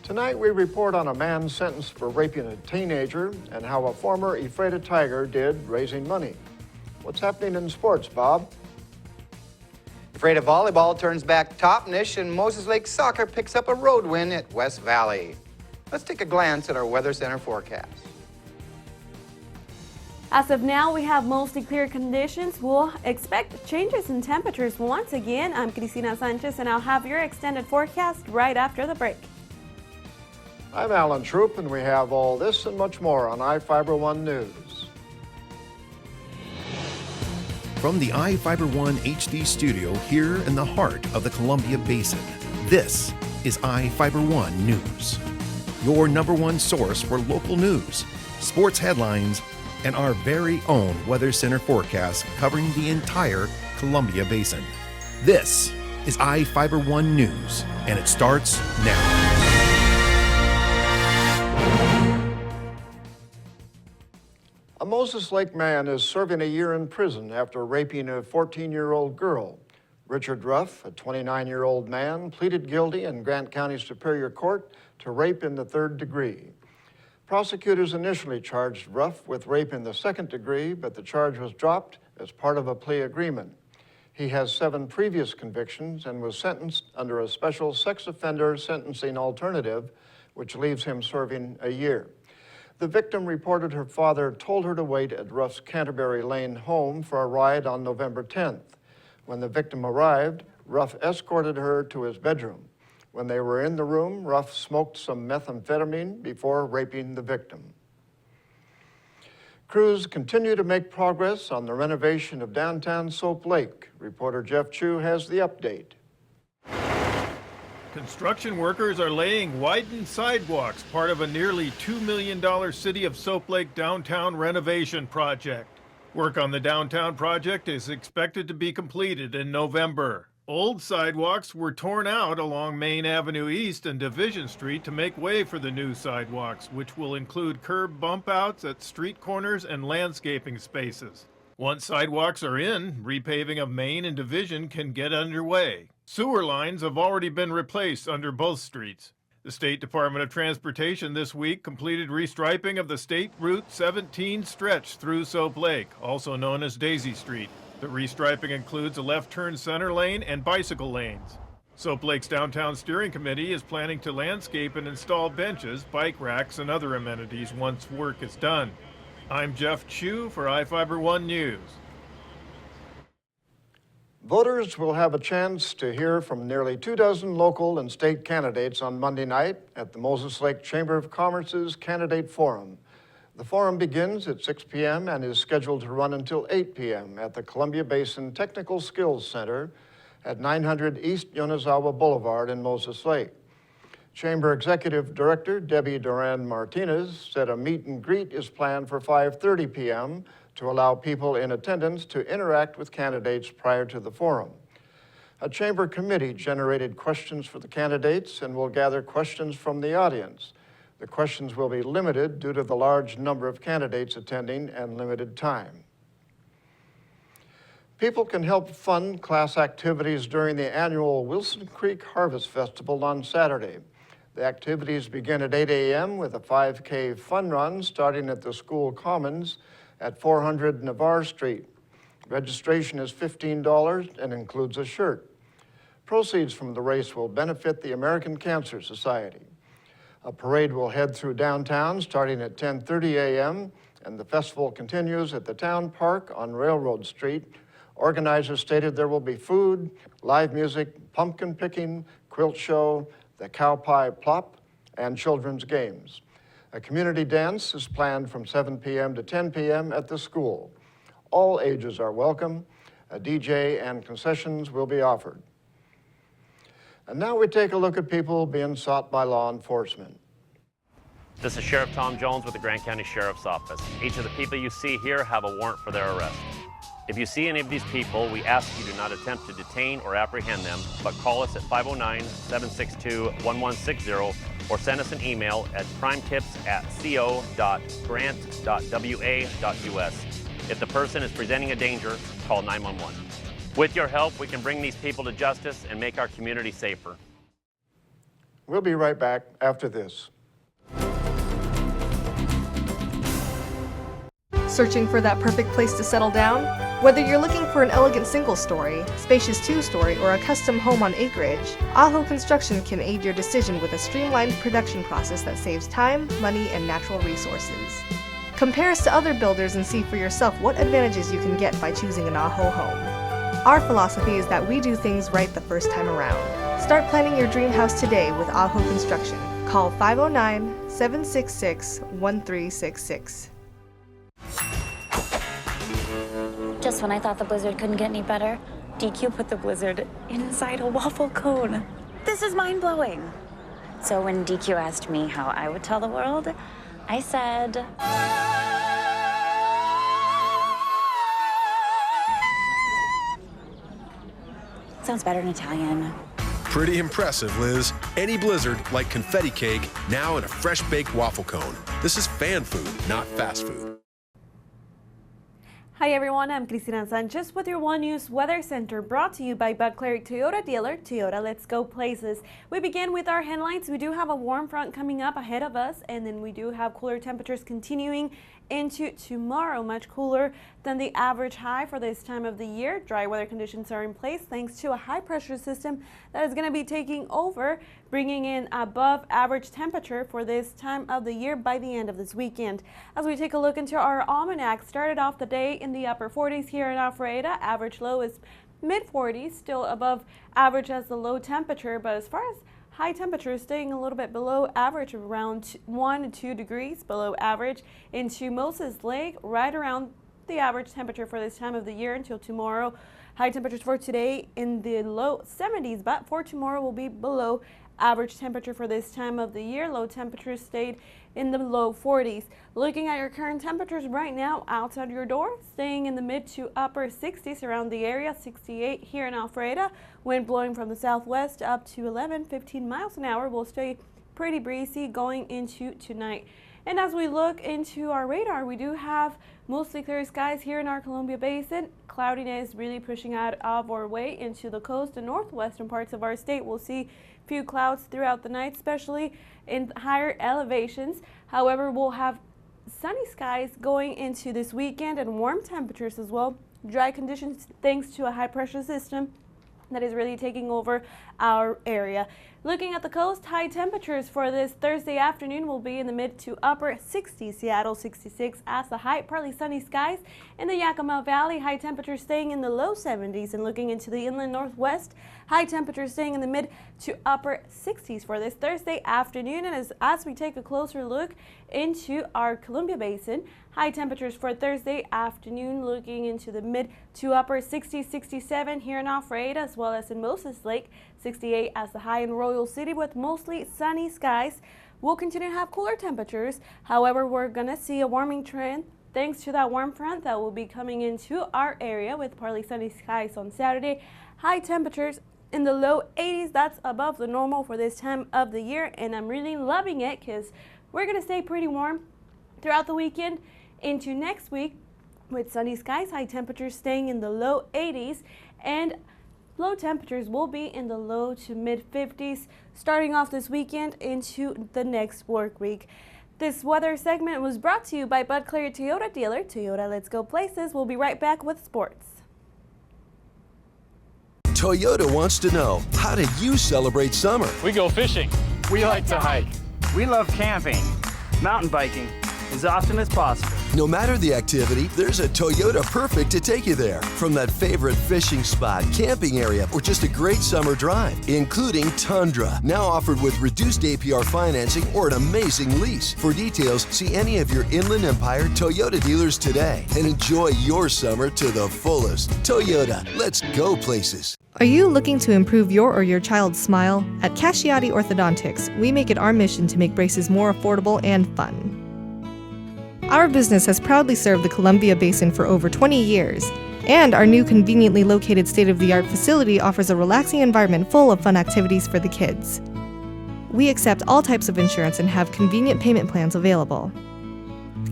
Tonight we report on a man sentenced for raping a teenager and how a former Ephrata Tiger did raising money. What's happening in sports, Bob? Ephrata volleyball turns back top-ish and Moses Lake soccer picks up a road win at West Valley. Let's take a glance at our Weather Center forecast. As of now, we have mostly clear conditions. We'll expect changes in temperatures once again. I'm Cristina Sanchez and I'll have your extended forecast right after the break. I'm Alan Troop, and we have all this and much more on iFiber One News. From the iFiber One HD studio here in the heart of the Columbia Basin, this is iFiber One News, your #1 source for local news, sports headlines, and our very own Weather Center forecast covering the entire Columbia Basin. This is iFiber One News, and it starts now. A Moses Lake man is serving a year in prison after raping a 14-year-old girl. Richard Ruff, a 29-year-old man, pleaded guilty in Grant County Superior Court to rape in the 3rd degree. Prosecutors initially charged Ruff with rape in the 2nd degree, but the charge was dropped as part of a plea agreement. He has 7 previous convictions and was sentenced under a special sex offender sentencing alternative, which leaves him serving a year. The victim reported her father told her to wait at Ruff's Canterbury Lane home for a ride on November 10th. When the victim arrived, Ruff escorted her to his bedroom. When they were in the room, Ruff smoked some methamphetamine before raping the victim. Crews continue to make progress on the renovation of downtown Soap Lake. Reporter Jeff Chu has the update. Construction workers are laying widened sidewalks, part of a nearly $2 million City of Soap Lake downtown renovation project. Work on the downtown project is expected to be completed in November. Old sidewalks were torn out along Main Avenue East and Division Street to make way for the new sidewalks, which will include curb bump outs at street corners and landscaping spaces. Once sidewalks are in, repaving of Main and Division can get underway. Sewer lines have already been replaced under both streets. The State Department of Transportation this week completed restriping of the State Route 17 stretch through Soap Lake, also known as Daisy Street. The restriping includes a left turn center lane and bicycle lanes. Soap Lake's Downtown Steering Committee is planning to landscape and install benches, bike racks, and other amenities once work is done. I'm Jeff Chu for iFiber One News. Voters will have a chance to hear from nearly 24 local and state candidates on Monday night at the Moses Lake Chamber of Commerce's Candidate Forum. The forum begins at 6 p.m. and is scheduled to run until 8 p.m. at the Columbia Basin Technical Skills Center at 900 East Yonezawa Boulevard in Moses Lake. Chamber Executive Director Debbie Duran Martinez said a meet and greet is planned for 5:30 p.m. to allow people in attendance to interact with candidates prior to the forum. A chamber committee generated questions for the candidates and will gather questions from the audience. The questions will be limited due to the large number of candidates attending and limited time. People can help fund class activities during the annual Wilson Creek Harvest Festival on Saturday. The activities begin at 8 a.m. with a 5K fun run starting at the school commons at 400 Navarre Street. Registration is $15 and includes a shirt. Proceeds from the race will benefit the American Cancer Society. A parade will head through downtown starting at 10:30 a.m. and the festival continues at the town park on Railroad Street. Organizers stated there will be food, live music, pumpkin picking, quilt show, the cow pie plop, and children's games. A community dance is planned from 7 p.m. to 10 p.m. at the school. All ages are welcome. A DJ and concessions will be offered. And now we take a look at people being sought by law enforcement. This is Sheriff Tom Jones with the Grant County Sheriff's Office. Each of the people you see here have a warrant for their arrest. If you see any of these people, we ask you do not attempt to detain or apprehend them, but call us at 509-762-1160 or send us an email at crimetips@co.grant.wa.us. If the person is presenting a danger, call 911. With your help, we can bring these people to justice and make our community safer. We'll be right back after this. Searching for that perfect place to settle down? Whether you're looking for an elegant single-story, spacious two-story, or a custom home on acreage, Aho Construction can aid your decision with a streamlined production process that saves time, money, and natural resources. Compare us to other builders and see for yourself what advantages you can get by choosing an Aho home. Our philosophy is that we do things right the first time around. Start planning your dream house today with Aho Construction. Call 509-766-1366. Just when I thought the blizzard couldn't get any better, DQ put the blizzard inside a waffle cone. This is mind-blowing. So when DQ asked me how I would tell the world, I said... Sounds better in Italian. Pretty impressive, Liz. Any blizzard, like confetti cake, now in a fresh-baked waffle cone. This is fan food, not fast food. Hi everyone, I'm Cristina Sanchez with your One News Weather Center, brought to you by Bud Cleric Toyota dealer, Toyota Let's Go Places. We begin with our headlines. We do have a warm front coming up ahead of us, and then we do have cooler temperatures continuing into tomorrow, much cooler than the average high for this time of the year. Dry weather conditions are in place thanks to a high pressure system that is going to be taking over, bringing in above average temperature for this time of the year by the end of this weekend. As we take a look into our almanac, started off the day in the upper 40s here in Alpharetta. Average low is mid 40s, still above average as the low temperature, but as far as high temperatures staying a little bit below average, around 1 to 2 degrees below average. Into Moses Lake, right around the average temperature for this time of the year until tomorrow. High temperatures for today in the low 70s, but for tomorrow will be below average temperature for this time of the year. Low temperatures stayed in the low 40s. Looking at your current temperatures right now outside your door, staying in the mid to upper 60s around the area. 68 here in Alpharetta. Wind blowing from the southwest up to 15 miles an hour. Will stay pretty breezy going into tonight. And as we look into our radar, we do have mostly clear skies here in our Columbia Basin. Cloudiness really pushing out of our way into the coast and northwestern parts of our state. We'll see few clouds throughout the night, especially in higher elevations. However, we'll have sunny skies going into this weekend and warm temperatures as well. Dry conditions thanks to a high pressure system that is really taking over our area. Looking at the coast, high temperatures for this Thursday afternoon will be in the mid to upper 60s. Seattle 66 as the high, partly sunny skies. In the Yakima Valley, high temperatures staying in the low 70s. And looking into the inland northwest, high temperatures staying in the mid to upper 60s for this Thursday afternoon. And as we take a closer look into our Columbia Basin, high temperatures for Thursday afternoon looking into the mid to upper 60s, 67 here in Alpharetta, as well as in Moses Lake. 68 as the high in Royal City with mostly sunny skies. We'll continue to have cooler temperatures. However, we're going to see a warming trend thanks to that warm front that will be coming into our area with partly sunny skies on Saturday. High temperatures in the low 80s. That's above the normal for this time of the year, and I'm really loving it because we're going to stay pretty warm throughout the weekend into next week with sunny skies. High temperatures staying in the low 80s, and low temperatures will be in the low to mid 50s starting off this weekend into the next work week. This weather segment was brought to you by Bud Cleric Toyota dealer, Toyota Let's Go Places. We'll be right back with sports. Toyota wants to know, how did you celebrate summer? We go fishing. We like to hike. We love camping, mountain biking, as often as possible. No matter the activity, there's a Toyota perfect to take you there. From that favorite fishing spot, camping area, or just a great summer drive, including Tundra. Now offered with reduced APR financing or an amazing lease. For details, see any of your Inland Empire Toyota dealers today and enjoy your summer to the fullest. Toyota, let's go places. Are you looking to improve your or your child's smile? At Casciati Orthodontics, we make it our mission to make braces more affordable and fun. Our business has proudly served the Columbia Basin for over 20 years, and our new conveniently located state-of-the-art facility offers a relaxing environment full of fun activities for the kids. We accept all types of insurance and have convenient payment plans available.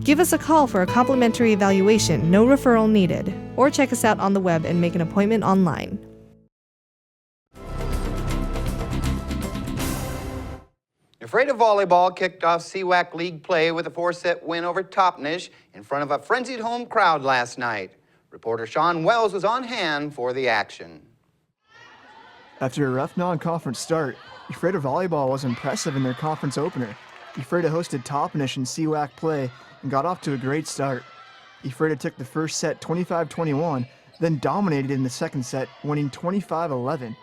Give us a call for a complimentary evaluation, no referral needed, or check us out on the web and make an appointment online. Ephrata Volleyball kicked off CWAC League play with a 4-set win over Toppenish in front of a frenzied home crowd last night. Reporter Sean Wells was on hand for the action. After a rough non-conference start, Ephrata Volleyball was impressive in their conference opener. Ephrata hosted Toppenish in CWAC play and got off to a great start. Ephrata took the first set 25-21, then dominated in the second set, winning 25-11.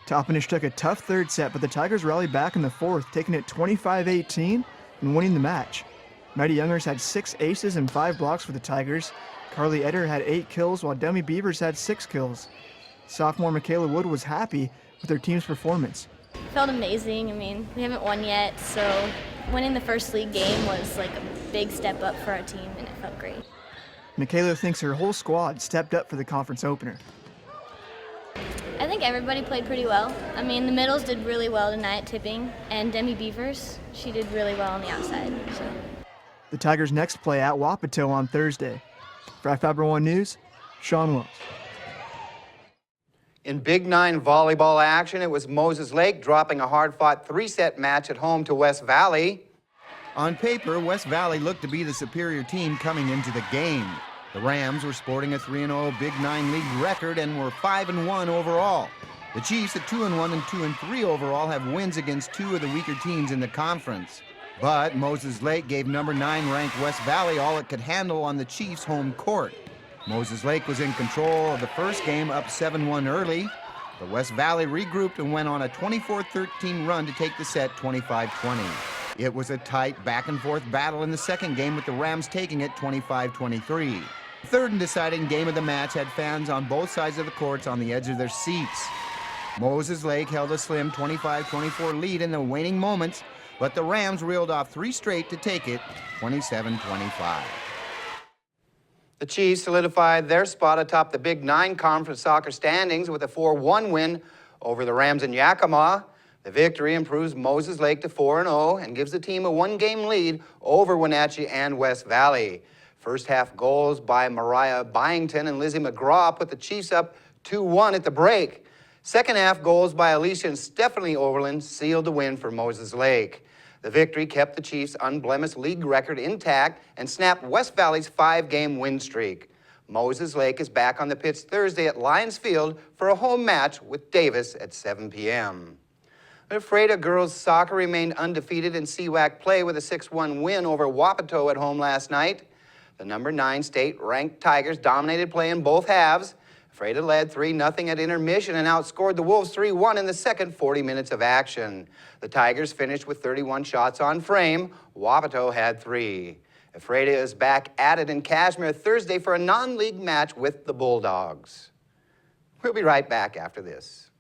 Toppenish took a tough third set, but the Tigers rallied back in the fourth, taking it 25-18 and winning the match. Mighty Youngers had 6 aces and 5 blocks for the Tigers. Carly Eder had 8 kills, while Demi Beavers had 6 kills. Sophomore Michaela Wood was happy with her team's performance. Felt amazing. I mean, we haven't won yet, so winning the first league game was like a big step up for our team, and it felt great. Michaela thinks her whole squad stepped up for the conference opener. I think everybody played pretty well. I mean, the middles did really well tonight tipping, and Demi Beavers, she did really well on the outside. So. The Tigers next play at Wapato on Thursday. For iFiber One News, Sean Wells. In Big 9 volleyball action, it was Moses Lake dropping a hard-fought 3-set match at home to West Valley. On paper, West Valley looked to be the superior team coming into the game. The Rams were sporting a 3-0 Big 9 league record and were 5-1 overall. The Chiefs at 2-1 and 2-3 overall have wins against 2 of the weaker teams in the conference. But Moses Lake gave number 9 ranked West Valley all it could handle on the Chiefs' home court. Moses Lake was in control of the first game, up 7-1 early. The West Valley regrouped and went on a 24-13 run to take the set 25-20. It was a tight back-and-forth battle in the second game, with the Rams taking it 25-23. The third and deciding game of the match had fans on both sides of the courts on the edge of their seats. Moses Lake held a slim 25-24 lead in the waning moments, but the Rams reeled off 3 straight to take it 27-25. The Chiefs solidified their spot atop the Big 9 conference soccer standings with a 4-1 win over the Rams in Yakima. The victory improves Moses Lake to 4-0 and gives the team a 1-game lead over Wenatchee and West Valley. First half goals by Mariah Byington and Lizzie McGraw put the Chiefs up 2-1 at the break. Second half goals by Alicia and Stephanie Overland sealed the win for Moses Lake. The victory kept the Chiefs' unblemished league record intact and snapped West Valley's 5-game win streak. Moses Lake is back on the pitch Thursday at Lions Field for a home match with Davis at 7 p.m. Ephrata girls soccer remained undefeated in CWAC play with a 6-1 win over Wapato at home last night. The number 9 state-ranked Tigers dominated play in both halves. Ephrata led 3-0 at intermission and outscored the Wolves 3-1 in the second 40 minutes of action. The Tigers finished with 31 shots on frame. Wapato had 3. Ephrata is back at it in Kashmir Thursday for a non-league match with the Bulldogs. We'll be right back after this.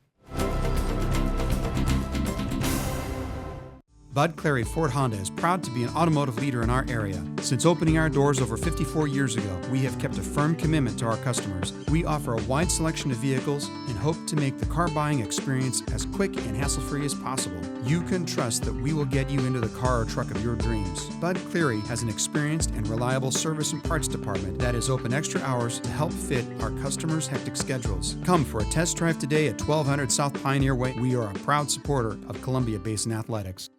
Bud Clary Ford Honda is proud to be an automotive leader in our area. Since opening our doors over 54 years ago, we have kept a firm commitment to our customers. We offer a wide selection of vehicles and hope to make the car buying experience as quick and hassle-free as possible. You can trust that we will get you into the car or truck of your dreams. Bud Cleary has an experienced and reliable service and parts department that is open extra hours to help fit our customers' hectic schedules. Come for a test drive today at 1200 South Pioneer Way. We are a proud supporter of Columbia Basin Athletics.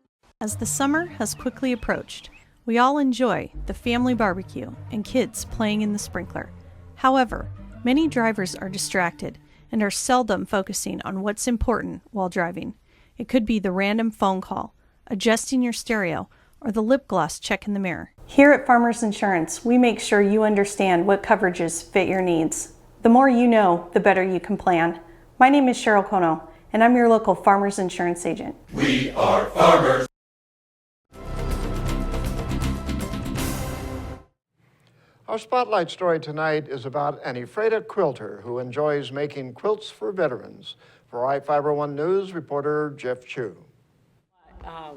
As the summer has quickly approached, we all enjoy the family barbecue and kids playing in the sprinkler. However, many drivers are distracted and are seldom focusing on what's important while driving. It could be the random phone call, adjusting your stereo, or the lip gloss check in the mirror. Here at Farmers Insurance, we make sure you understand what coverages fit your needs. The more you know, the better you can plan. My name is Cheryl Kono, and I'm your local Farmers Insurance agent. We are farmers. Our spotlight story tonight is about an Ephrata quilter who enjoys making quilts for veterans. For iFiber One News, reporter Jeff Chu.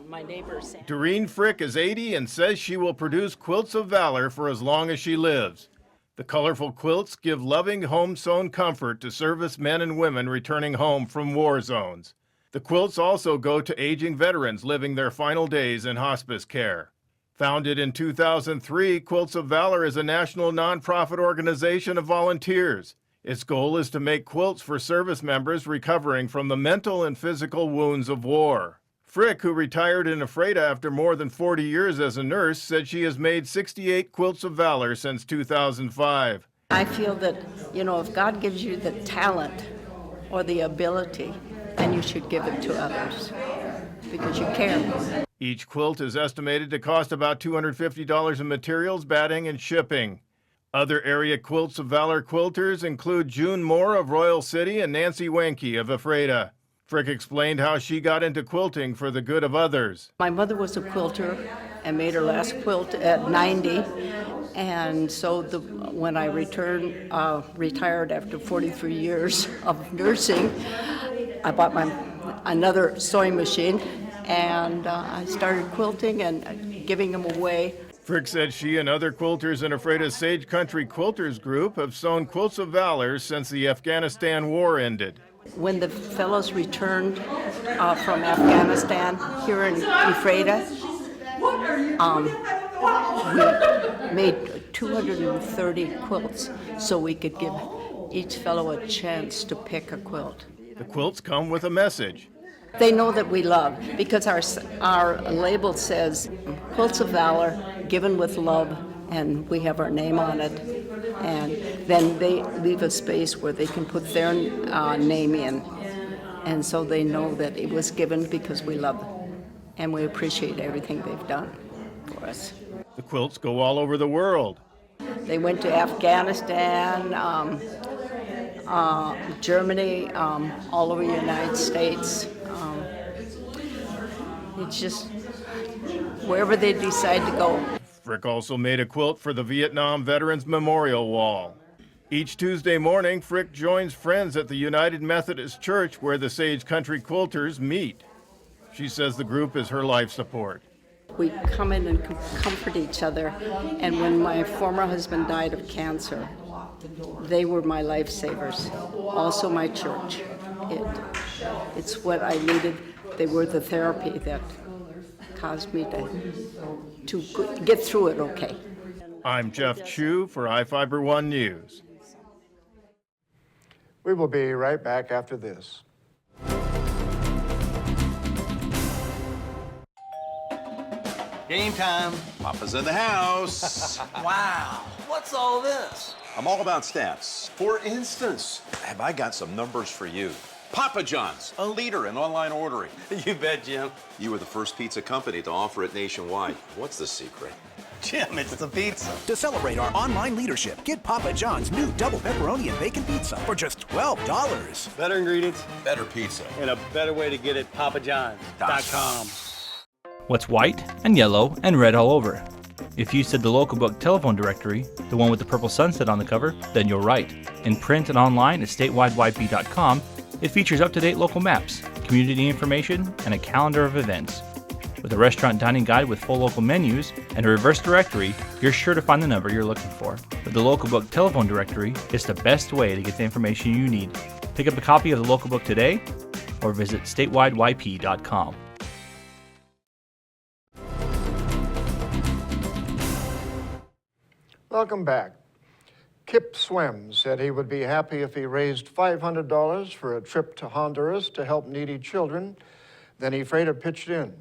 My neighbor Sam. Doreen Frick is 80 and says she will produce quilts of valor for as long as she lives. The colorful quilts give loving home-sewn comfort to servicemen and women returning home from war zones. The quilts also go to aging veterans living their final days in hospice care. Founded in 2003, Quilts of Valor is a national nonprofit organization of volunteers. Its goal is to make quilts for service members recovering from the mental and physical wounds of war. Frick, who retired in Ephrata after more than 40 years as a nurse, said she has made 68 quilts of valor since 2005. I feel that, if God gives you the talent or the ability, then you should give it to others because you care. Each quilt is estimated to cost about $250 in materials, batting, and shipping. Other area Quilts of Valor quilters include June Moore of Royal City and Nancy Wenke of Ephrata. Frick explained how she got into quilting for the good of others. My mother was a quilter and made her last quilt at 90. And so when I retired after 43 years of nursing, I bought another sewing machine and I started quilting and giving them away. Frick said she and other quilters in Ephrata's Sage Country Quilters group have sewn quilts of valor since the Afghanistan war ended. When the fellows returned from Afghanistan here in Ephrata, we made 230 quilts so we could give each fellow a chance to pick a quilt. The quilts come with a message. They know that we love because our label says Quilts of Valor, given with love, and we have our name on it. And then they leave a space where they can put their name in. And so they know that it was given because we love them. And we appreciate everything they've done for us. The quilts go all over the world. They went to Afghanistan, Germany, all over the United States. It's just wherever they decide to go. Frick also made a quilt for the Vietnam Veterans Memorial Wall. Each Tuesday morning, Frick joins friends at the United Methodist Church where the Sage Country Quilters meet. She says the group is her life support. We come in and comfort each other. And when my former husband died of cancer, they were my lifesavers. Also my church. It's what I needed. They were the therapy that caused me to get through it okay. I'm Jeff Chu for iFiber One News. We will be right back after this. Game time. Papa's in the house. Wow, what's all this? I'm all about stats. For instance, have I got some numbers for you? Papa John's, a leader in online ordering. You bet, Jim. You were the first pizza company to offer it nationwide. What's the secret? Jim, it's the pizza. To celebrate our online leadership, get Papa John's new double pepperoni and bacon pizza for just $12. Better ingredients, better pizza, and a better way to get it, papajohns.com. What's white and yellow and red all over? If you said the local book telephone directory, the one with the purple sunset on the cover, then you're right. In print and online at statewideyp.com, it features up-to-date local maps, community information, and a calendar of events. With a restaurant dining guide with full local menus and a reverse directory, you're sure to find the number you're looking for. With the local book telephone directory, it's the best way to get the information you need. Pick up a copy of the local book today or visit statewideyp.com. Welcome back. Kip Swem said he would be happy if he raised $500 for a trip to Honduras to help needy children. Then Ephrata pitched in.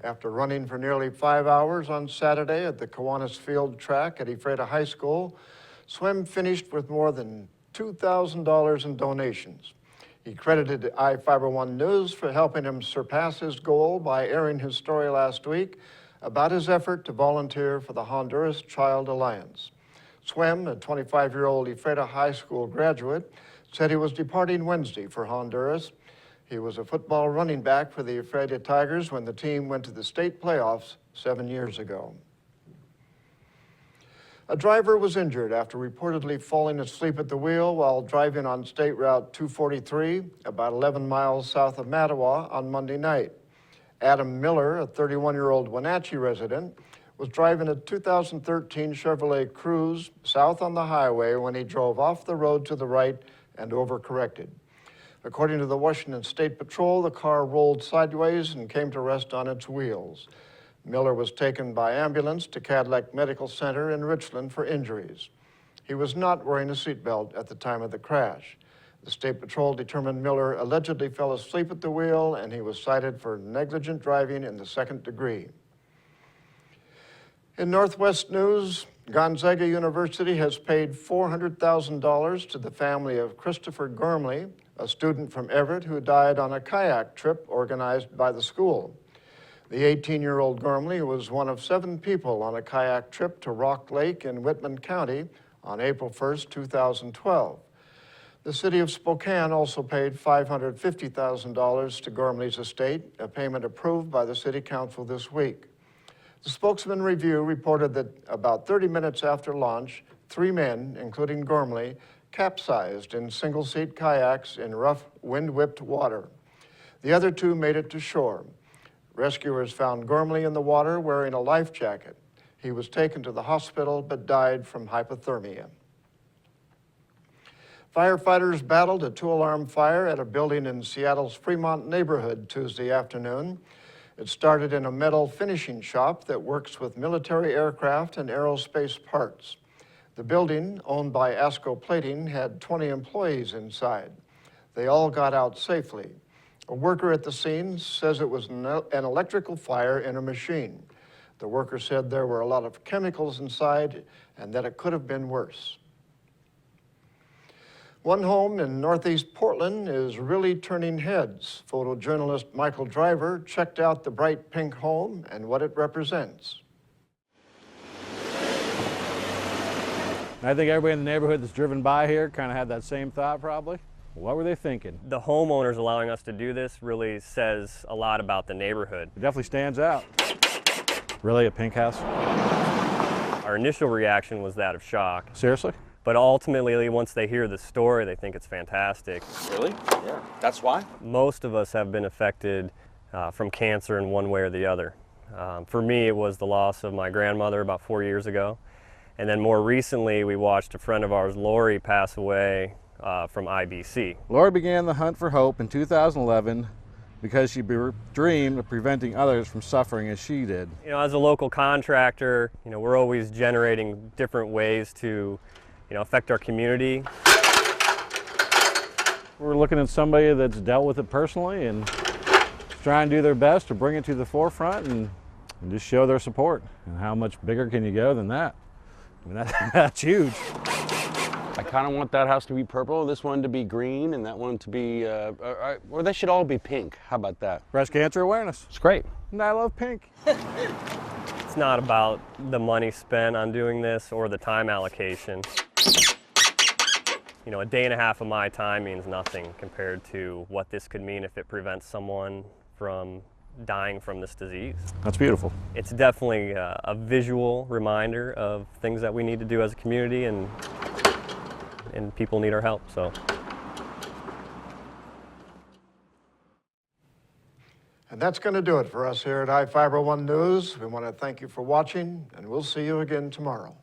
After running for nearly 5 hours on Saturday at the Kiwanis Field track at Ephrata High School, Swem finished with more than $2,000 in donations. He credited iFiber One News for helping him surpass his goal by airing his story last week about his effort to volunteer for the Honduras Child Alliance. Swem, a 25-year-old Ephrata High School graduate, said he was departing Wednesday for Honduras. He was a football running back for the Ephrata Tigers when the team went to the state playoffs 7 years ago. A driver was injured after reportedly falling asleep at the wheel while driving on State Route 243, about 11 miles south of Mattawa, on Monday night. Adam Miller, a 31-year-old Wenatchee resident, was driving a 2013 Chevrolet Cruze south on the highway when he drove off the road to the right and overcorrected. According to the Washington State Patrol, the car rolled sideways and came to rest on its wheels. Miller was taken by ambulance to Cadillac Medical Center in Richland for injuries. He was not wearing a seatbelt at the time of the crash. The State Patrol determined Miller allegedly fell asleep at the wheel, and he was cited for negligent driving in the second degree. In Northwest news, Gonzaga University has paid $400,000 to the family of Christopher Gormley, a student from Everett who died on a kayak trip organized by the school. The 18-year-old Gormley was one of 7 people on a kayak trip to Rock Lake in Whitman County on April 1st, 2012. The city of Spokane also paid $550,000 to Gormley's estate, a payment approved by the city council this week. The Spokesman Review reported that about 30 minutes after launch, 3 men, including Gormley, capsized in single-seat kayaks in rough, wind-whipped water. The other 2 made it to shore. Rescuers found Gormley in the water wearing a life jacket. He was taken to the hospital but died from hypothermia. Firefighters battled a 2-alarm fire at a building in Seattle's Fremont neighborhood Tuesday afternoon. It started in a metal finishing shop that works with military aircraft and aerospace parts. The building, owned by ASCO Plating, had 20 employees inside. They all got out safely. A worker at the scene says it was an electrical fire in a machine. The worker said there were a lot of chemicals inside and that it could have been worse. One home in Northeast Portland is really turning heads. Photojournalist Michael Driver checked out the bright pink home and what it represents. I think everybody in the neighborhood that's driven by here kind of had that same thought probably. What were they thinking? The homeowners allowing us to do this really says a lot about the neighborhood. It definitely stands out. Really, a pink house? Our initial reaction was that of shock. Seriously? But ultimately, once they hear the story, they think it's fantastic. Really? Yeah. That's why? Most of us have been affected from cancer in one way or the other. For me, it was the loss of my grandmother about 4 years ago. And then more recently, we watched a friend of ours, Lori, pass away from IBC. Lori began the hunt for hope in 2011 because she dreamed of preventing others from suffering as she did. You know, as a local contractor, you know, we're always generating different ways to affect our community. We're looking at somebody that's dealt with it personally and trying to do their best to bring it to the forefront and just show their support. And how much bigger can you go than that? I mean, that's huge. I kind of want that house to be purple, this one to be green, and that one to be, or they should all be pink. How about that? Breast cancer awareness. It's great. And I love pink. It's not about the money spent on doing this or the time allocation. You know, a day and a half of my time means nothing compared to what this could mean if it prevents someone from dying from this disease. That's beautiful. It's definitely a visual reminder of things that we need to do as a community, and people need our help, so. And that's going to do it for us here at iFiber One News. We want to thank you for watching, and we'll see you again tomorrow.